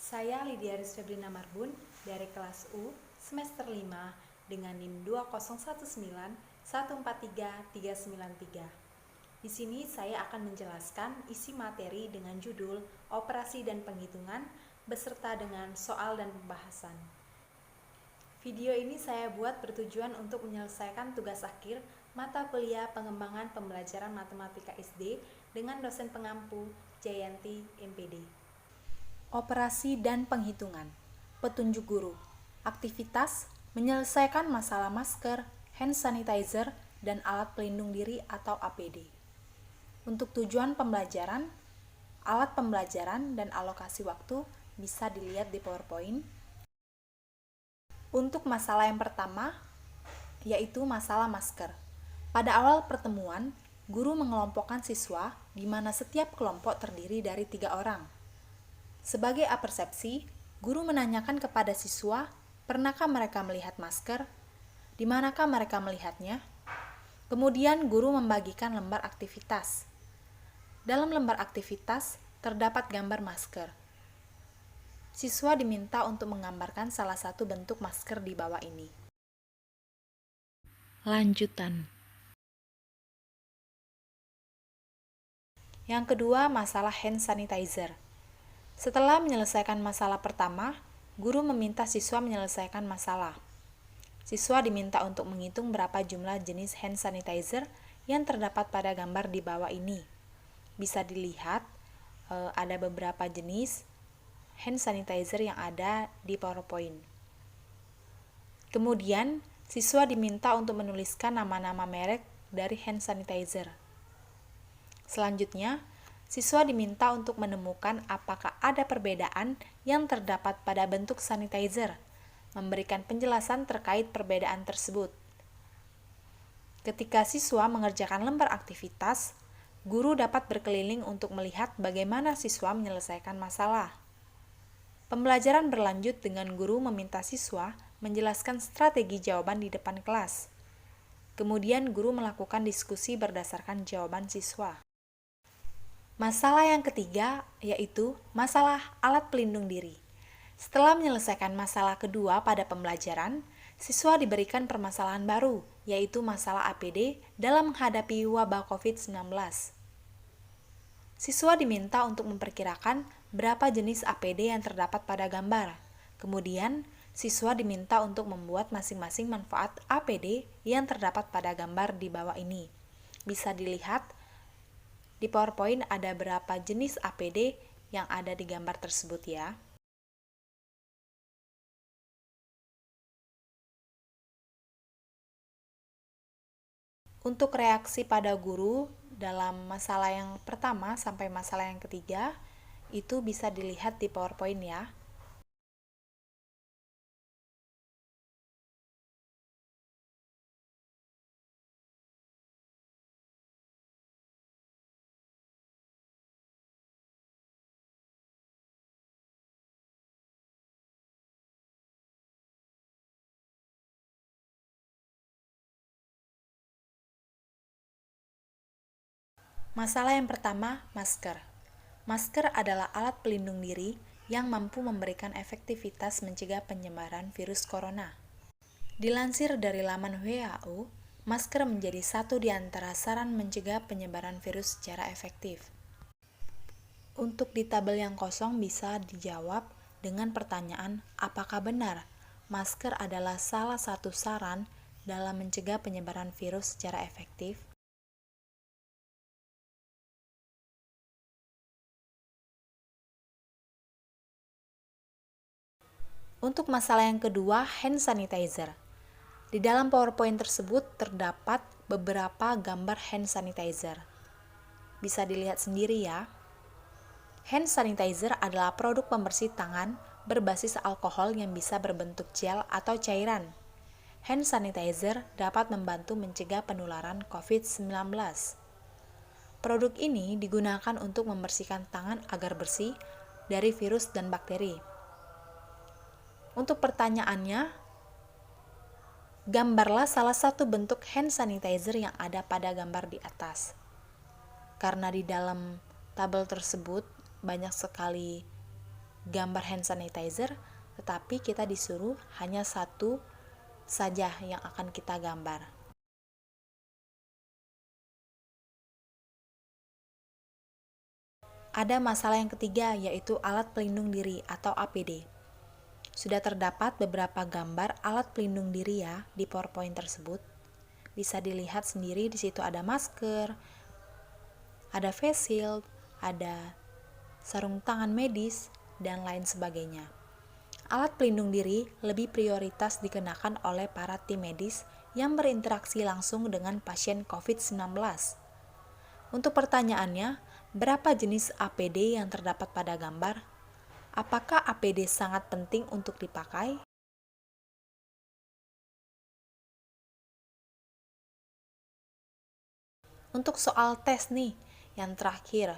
Saya Lydia Rizfebrina Marbun dari kelas U semester 5 dengan NIM 201914393. Di sini saya akan menjelaskan isi materi dengan judul Operasi dan Penghitungan beserta dengan soal dan pembahasan. Video ini saya buat bertujuan untuk menyelesaikan tugas akhir mata kuliah pengembangan pembelajaran matematika SD dengan dosen pengampu Jayanti MPD. Operasi dan penghitungan. Petunjuk guru. Aktivitas menyelesaikan masalah masker, hand sanitizer, dan alat pelindung diri atau APD. Untuk tujuan pembelajaran, alat pembelajaran dan alokasi waktu bisa dilihat di PowerPoint. Untuk masalah yang pertama, yaitu masalah masker. Pada awal pertemuan, guru mengelompokkan siswa di mana setiap kelompok terdiri dari 3 orang. Sebagai apersepsi, guru menanyakan kepada siswa, pernahkah mereka melihat masker? Di manakah mereka melihatnya? Kemudian guru membagikan lembar aktivitas. Dalam lembar aktivitas terdapat gambar masker. Siswa diminta untuk menggambarkan salah satu bentuk masker di bawah ini. Lanjutan. Yang kedua, masalah hand sanitizer. Setelah menyelesaikan masalah pertama, guru meminta siswa menyelesaikan masalah. Siswa diminta untuk menghitung berapa jumlah jenis hand sanitizer yang terdapat pada gambar di bawah ini. Bisa dilihat ada beberapa jenis hand sanitizer yang ada di PowerPoint. Kemudian, siswa diminta untuk menuliskan nama-nama merek dari hand sanitizer. Selanjutnya, siswa diminta untuk menemukan apakah ada perbedaan yang terdapat pada bentuk sanitizer, memberikan penjelasan terkait perbedaan tersebut. Ketika siswa mengerjakan lembar aktivitas, guru dapat berkeliling untuk melihat bagaimana siswa menyelesaikan masalah. Pembelajaran berlanjut dengan guru meminta siswa menjelaskan strategi jawaban di depan kelas. Kemudian guru melakukan diskusi berdasarkan jawaban siswa. Masalah yang ketiga yaitu masalah alat pelindung diri. Setelah menyelesaikan masalah kedua pada pembelajaran, siswa diberikan permasalahan baru, yaitu masalah APD dalam menghadapi wabah COVID-19. Siswa diminta untuk memperkirakan berapa jenis APD yang terdapat pada gambar. Kemudian, siswa diminta untuk membuat masing-masing manfaat APD yang terdapat pada gambar di bawah ini. Bisa dilihat di PowerPoint ada berapa jenis APD yang ada di gambar tersebut ya. Untuk reaksi pada guru dalam masalah yang pertama sampai masalah yang ketiga, itu bisa dilihat di PowerPoint ya. Masalah yang pertama, masker. Masker adalah alat pelindung diri yang mampu memberikan efektivitas mencegah penyebaran virus corona. Dilansir dari laman WHO, masker menjadi satu di antara saran mencegah penyebaran virus secara efektif. Untuk di tabel yang kosong bisa dijawab dengan pertanyaan, apakah benar masker adalah salah satu saran dalam mencegah penyebaran virus secara efektif? Untuk masalah yang kedua, hand sanitizer. Di dalam PowerPoint tersebut terdapat beberapa gambar hand sanitizer. Bisa dilihat sendiri ya. Hand sanitizer adalah produk pembersih tangan berbasis alkohol yang bisa berbentuk gel atau cairan. Hand sanitizer dapat membantu mencegah penularan COVID-19. Produk ini digunakan untuk membersihkan tangan agar bersih dari virus dan bakteri. Untuk pertanyaannya, gambarlah salah satu bentuk hand sanitizer yang ada pada gambar di atas. Karena di dalam tabel tersebut banyak sekali gambar hand sanitizer, tetapi kita disuruh hanya satu saja yang akan kita gambar. Ada masalah yang ketiga, yaitu alat pelindung diri atau APD. Sudah terdapat beberapa gambar alat pelindung diri ya di PowerPoint tersebut. Bisa dilihat sendiri, di situ ada masker, ada face shield, ada sarung tangan medis, dan lain sebagainya. Alat pelindung diri lebih prioritas dikenakan oleh para tim medis yang berinteraksi langsung dengan pasien COVID-19. Untuk pertanyaannya, berapa jenis APD yang terdapat pada gambar? Apakah APD sangat penting untuk dipakai? Untuk soal tes nih, yang terakhir,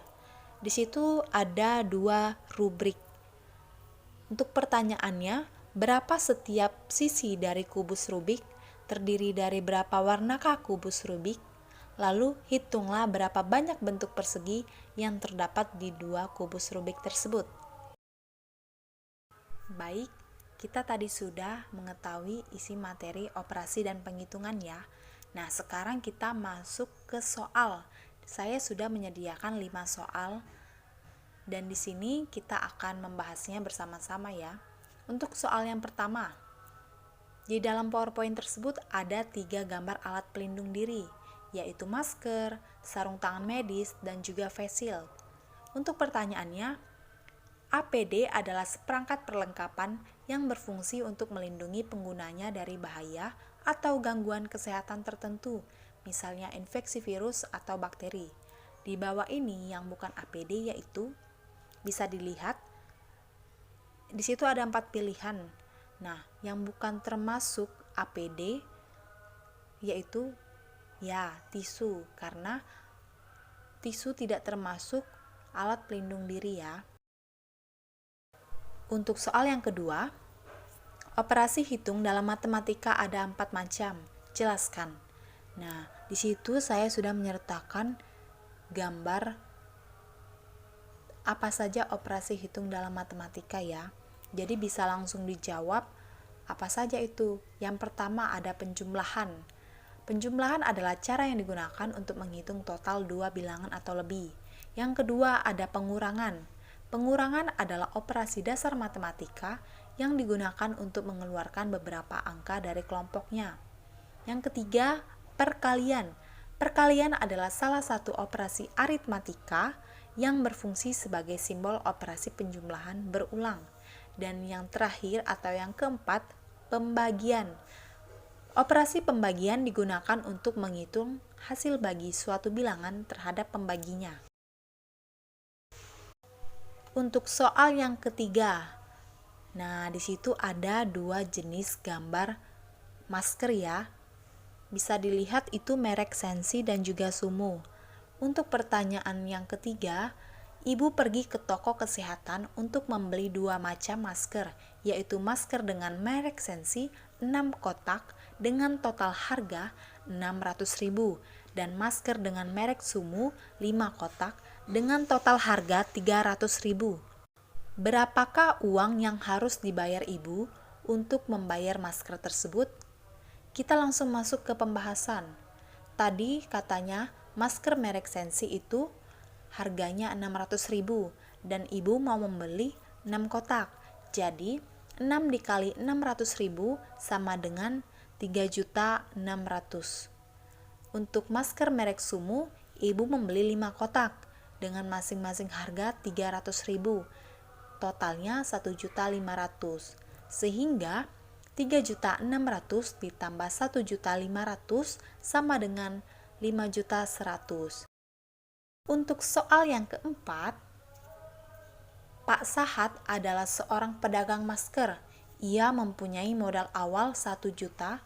di situ ada 2 rubrik. Untuk pertanyaannya, berapa setiap sisi dari kubus Rubik? Terdiri dari berapa warnakah kubus Rubik? Lalu hitunglah berapa banyak bentuk persegi yang terdapat di 2 kubus Rubik tersebut. Baik, kita tadi sudah mengetahui isi materi operasi dan penghitungan ya. Nah, sekarang kita masuk ke soal. Saya sudah menyediakan 5 soal dan di sini kita akan membahasnya bersama-sama ya. Untuk soal yang pertama, di dalam PowerPoint tersebut ada 3 gambar alat pelindung diri, yaitu masker, sarung tangan medis, dan juga face shield. Untuk pertanyaannya, APD adalah seperangkat perlengkapan yang berfungsi untuk melindungi penggunanya dari bahaya atau gangguan kesehatan tertentu, misalnya infeksi virus atau bakteri. Di bawah ini yang bukan APD yaitu bisa dilihat di situ ada 4 pilihan. Nah, yang bukan termasuk APD yaitu ya tisu, karena tisu tidak termasuk alat pelindung diri ya. Untuk soal yang kedua, operasi hitung dalam matematika ada 4 macam. Jelaskan. Nah, di situ saya sudah menyertakan gambar apa saja operasi hitung dalam matematika ya. Jadi bisa langsung dijawab apa saja itu. Yang pertama ada penjumlahan. Penjumlahan adalah cara yang digunakan untuk menghitung total 2 bilangan atau lebih. Yang kedua ada pengurangan. Pengurangan adalah operasi dasar matematika yang digunakan untuk mengeluarkan beberapa angka dari kelompoknya. Yang ketiga, perkalian. Perkalian adalah salah satu operasi aritmatika yang berfungsi sebagai simbol operasi penjumlahan berulang. Dan yang terakhir atau yang keempat, pembagian. Operasi pembagian digunakan untuk menghitung hasil bagi suatu bilangan terhadap pembaginya. Untuk soal yang ketiga, nah di situ ada 2 jenis gambar masker ya. Bisa dilihat itu merek Sensi dan juga Sumu. Untuk pertanyaan yang ketiga, ibu pergi ke toko kesehatan untuk membeli 2 macam masker, yaitu masker dengan merek Sensi 6 kotak dengan total harga 600.000 dan masker dengan merek Sumu 5 kotak dengan total harga 300.000. Berapakah uang yang harus dibayar ibu untuk membayar masker tersebut? Kita langsung masuk ke pembahasan. Tadi katanya masker merek Sensi itu harganya 600.000 dan ibu mau membeli 6 kotak. Jadi 6 dikali 600.000 sama dengan 3.600.000. Untuk masker merek Sumu, ibu membeli 5 kotak dengan masing-masing harga 300.000. Totalnya 1.500.000. Sehingga 3.600.000 ditambah 1.500.000 sama dengan 5.100.000. Untuk soal yang keempat, Pak Sahat adalah seorang pedagang masker. Ia mempunyai modal awal 1 juta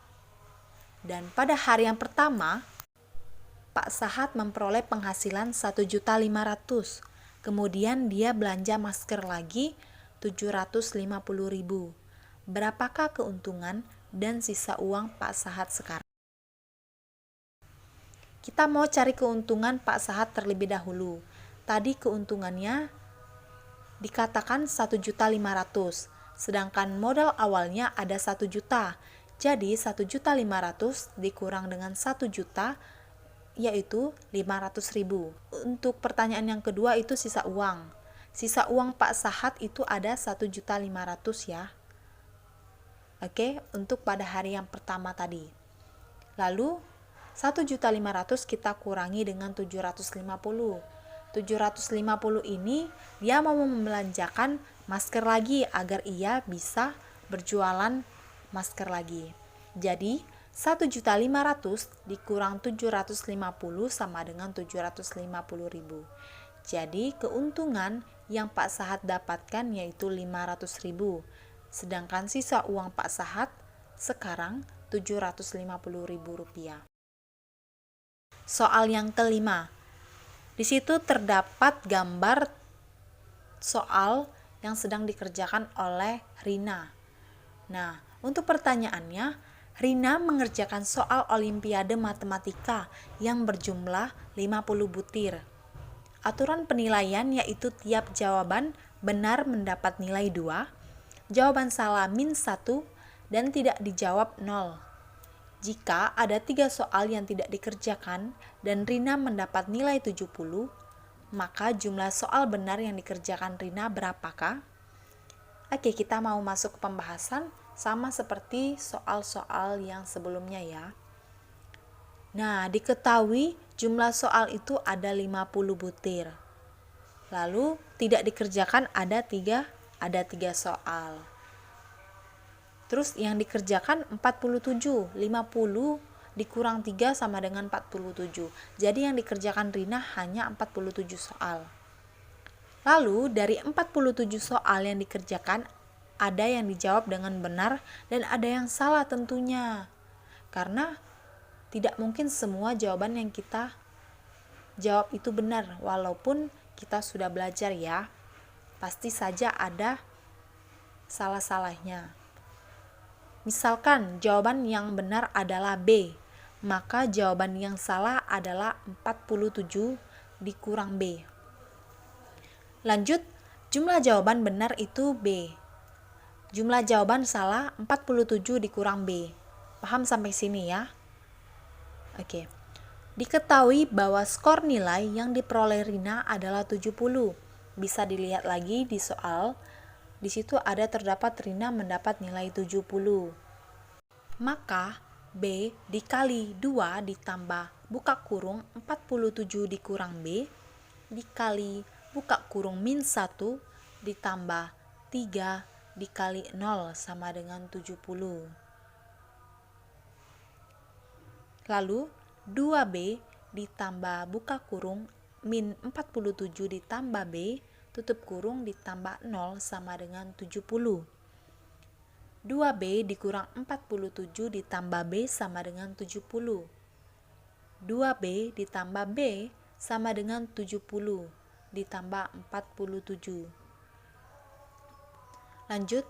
dan pada hari yang pertama, Pak Sahat memperoleh penghasilan 1.500.000. Kemudian dia belanja masker lagi 750.000. Berapakah keuntungan dan sisa uang Pak Sahat sekarang? Kita mau cari keuntungan Pak Sahat terlebih dahulu. Tadi keuntungannya dikatakan 1.500.000, sedangkan modal awalnya ada 1 juta. Jadi 1.500.000 dikurang dengan 1 juta yaitu 500.000. Untuk pertanyaan yang kedua itu sisa uang. Sisa uang Pak Sahat itu ada 1.500.000 ya. Oke, untuk pada hari yang pertama tadi. Lalu 1.500.000 kita kurangi dengan 750. 750 ini dia mau membelanjakan masker lagi agar ia bisa berjualan masker lagi. Jadi 1.500.000 dikurang 750 sama dengan 750.000. Jadi keuntungan yang Pak Sahat dapatkan yaitu 500.000. Sedangkan sisa uang Pak Sahat sekarang Rp750.000. Soal yang kelima. Di situ terdapat gambar soal yang sedang dikerjakan oleh Rina. Nah, untuk pertanyaannya, Rina mengerjakan soal Olimpiade Matematika yang berjumlah 50 butir. Aturan penilaian yaitu tiap jawaban benar mendapat nilai 2, jawaban salah -1, dan tidak dijawab 0. Jika ada 3 soal yang tidak dikerjakan dan Rina mendapat nilai 70, maka jumlah soal benar yang dikerjakan Rina berapakah? Oke, kita mau masuk ke pembahasan sama seperti soal-soal yang sebelumnya ya. Nah, diketahui jumlah soal itu ada 50 butir. Lalu tidak dikerjakan ada 3 soal. Terus yang dikerjakan 47, 50 dikurang 3 sama dengan 47. Jadi yang dikerjakan Rina hanya 47 soal. Lalu dari 47 soal yang dikerjakan, ada yang dijawab dengan benar dan ada yang salah tentunya. Karena tidak mungkin semua jawaban yang kita jawab itu benar, walaupun kita sudah belajar ya. Pasti saja ada salah-salahnya. Misalkan jawaban yang benar adalah B, maka jawaban yang salah adalah 47 dikurang B. Lanjut, jumlah jawaban benar itu B. Jumlah jawaban salah 47 dikurang B. Paham sampai sini ya? Oke. Diketahui bahwa skor nilai yang diperoleh Rina adalah 70. Bisa dilihat lagi di soal. Di situ ada terdapat Rina mendapat nilai 70. Maka B dikali 2 ditambah buka kurung 47 dikurang B dikali buka kurung -1 ditambah 3 dikali 0 sama dengan 70. Lalu 2B ditambah buka kurung min 47 ditambah B tutup kurung ditambah 0 sama dengan 70. 2B dikurang 47 ditambah B sama dengan 70. 2B ditambah B sama dengan 70 ditambah 47. Lanjut,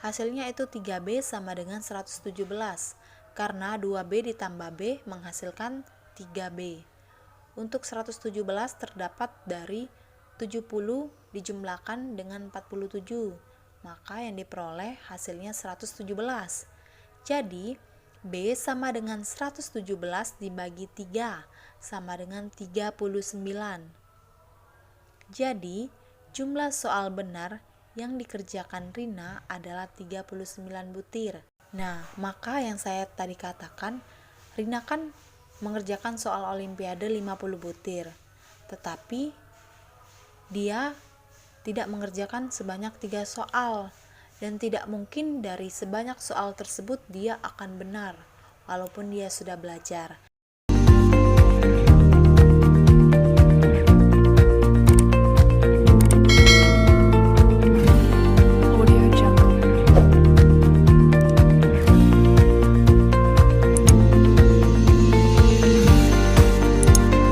hasilnya itu 3B sama dengan 117 karena 2B ditambah B menghasilkan 3B. Untuk 117 terdapat dari 70 dijumlahkan dengan 47, maka yang diperoleh hasilnya 117. Jadi, B sama dengan 117 dibagi 3 sama dengan 39. Jadi, jumlah soal benar yang dikerjakan Rina adalah 39 butir. Nah, maka yang saya tadi katakan, Rina kan mengerjakan soal Olimpiade 50 butir. Tetapi dia tidak mengerjakan sebanyak 3 soal dan tidak mungkin dari sebanyak soal tersebut dia akan benar walaupun dia sudah belajar.